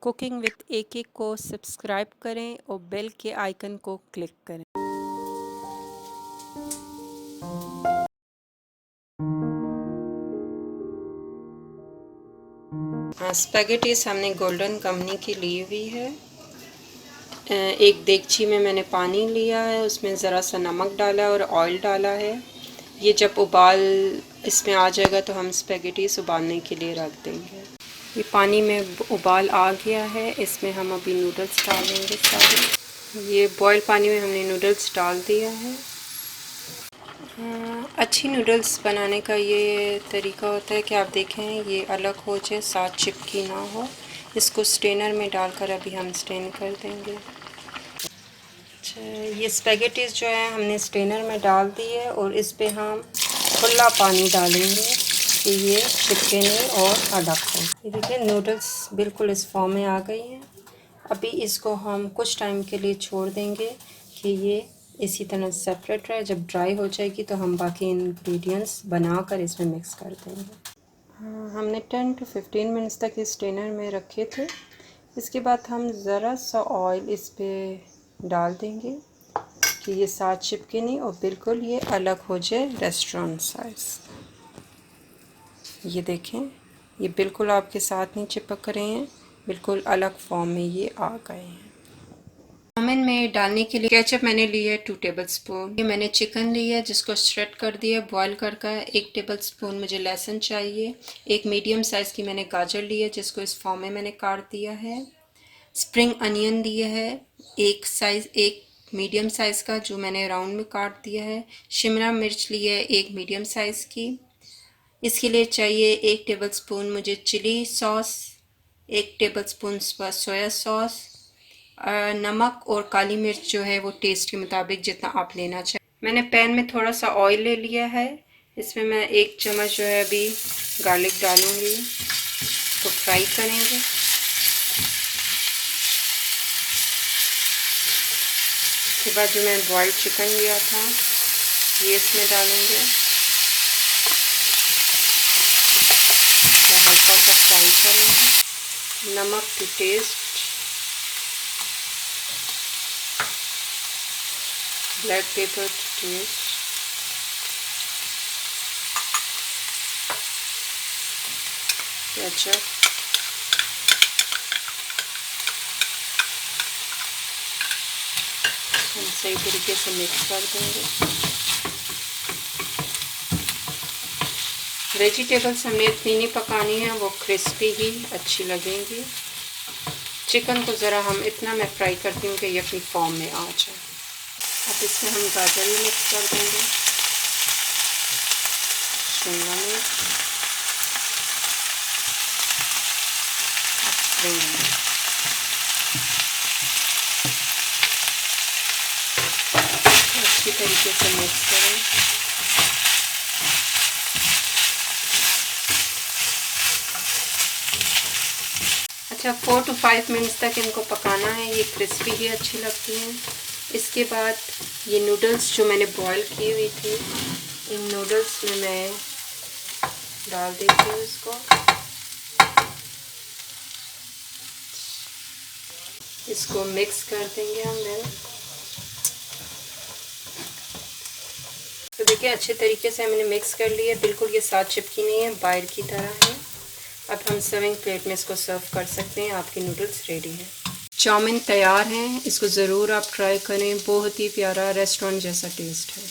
Cooking with AK को subscribe करें और बेल के आइकन को क्लिक करें। स्पैगेटीज हमने गोल्डन कंपनी की ली हुई है। एक देगची में मैंने पानी लिया है, उसमें ज़रा सा नमक डाला और ऑयल डाला है। ये जब उबाल इसमें आ जाएगा तो हम स्पैगेटीज उबालने के लिए रख देंगे। ये पानी में उबाल आ गया है, इसमें हम अभी नूडल्स डालेंगे सारे। ये बॉयल पानी में हमने नूडल्स डाल दिया है। अच्छी नूडल्स बनाने का ये तरीका होता है कि आप देखें ये अलग हो जाए, साथ चिपकी ना हो। इसको स्ट्रेनर में डालकर अभी हम स्ट्रेन कर देंगे। अच्छा, ये स्पैगेटीज जो है हमने स्ट्रेनर में डाल दी है और इस पे हम खुला पानी डालेंगे कि ये चिपके नहीं और अलग हो। ये देखिए नूडल्स बिल्कुल इस फॉर्म में आ गई हैं। अभी इसको हम कुछ टाइम के लिए छोड़ देंगे कि ये इसी तरह सेपरेट रहे। जब ड्राई हो जाएगी तो हम बाकी इंग्रेडिएंट्स बनाकर इसमें मिक्स कर देंगे। हमने 10 to 15 मिनट्स तक इस स्ट्रेनर में रखे थे। इसके बाद हम ज़रा सा ऑयल इस पर डाल देंगे कि ये साथ चिपके नहीं और बिल्कुल ये अलग हो जाए रेस्टोरेंट साइज़। ये देखें ये बिल्कुल आपके साथ नहीं चिपक रहे हैं, बिल्कुल अलग फॉर्म में ये आ गए हैं। चाउमीन में डालने के लिए केचप मैंने लिया है 2 टेबल स्पून। ये मैंने चिकन लिया है जिसको श्रेड कर दिया बॉईल कर 1 टेबल स्पून मुझे लहसुन चाहिए। एक मीडियम साइज़ की मैंने गाजर ली है जिसको इस फॉर्म में मैंने काट दिया है। स्प्रिंग अनियन दिया है एक मीडियम साइज़ का जो मैंने राउंड में काट दिया है। शिमला मिर्च ली है एक मीडियम साइज़ की। इसके लिए चाहिए 1 टेबल स्पून मुझे chilli sauce, 1 tablespoon soya sauce, नमक और काली मिर्च जो है वो टेस्ट के मुताबिक जितना आप लेना चाहें। मैंने पैन में थोड़ा सा ऑयल ले लिया है, इसमें मैं 1 चम्मच जो है अभी गार्लिक डालूँगी तो फ्राई करेंगे। उसके बाद जो मैं बॉइल्ड चिकन लिया था ये इसमें डालेंगे और हल्का सा फ्राई करेंगे। नमक to taste, black pepper to taste, ketchup, हम सही तरीके से मिक्स कर देंगे। वेजिटेबल्स हमने इतनी नहीं पकानी है, वो क्रिस्पी ही अच्छी लगेंगी। चिकन को ज़रा हम इतना मैं फ्राई करती हूँ कि ये अपनी फॉर्म में आ जाए। अब इसमें हम गाजर भी मिक्स कर देंगे, शिमला मिर्च, स्प्रिंग अनियन। अच्छी तरीके से मिक्स करें। अच्छा 4 to 5 मिनट्स तक इनको पकाना है, ये क्रिस्पी ही अच्छी लगती हैं। इसके बाद ये नूडल्स जो मैंने बॉईल की हुई थी इन नूडल्स में मैं डाल देती हूँ इसको। इसको मिक्स कर देंगे हम। तो देखिए अच्छे तरीके से मैंने मिक्स कर लिया, बिल्कुल ये साथ चिपकी नहीं है, बाहर की तरह है। अब हम सर्विंग प्लेट में इसको सर्व कर सकते हैं। आपकी नूडल्स रेडी है। चाउमीन तैयार हैं, इसको ज़रूर आप ट्राई करें, बहुत ही प्यारा रेस्टोरेंट जैसा टेस्ट है।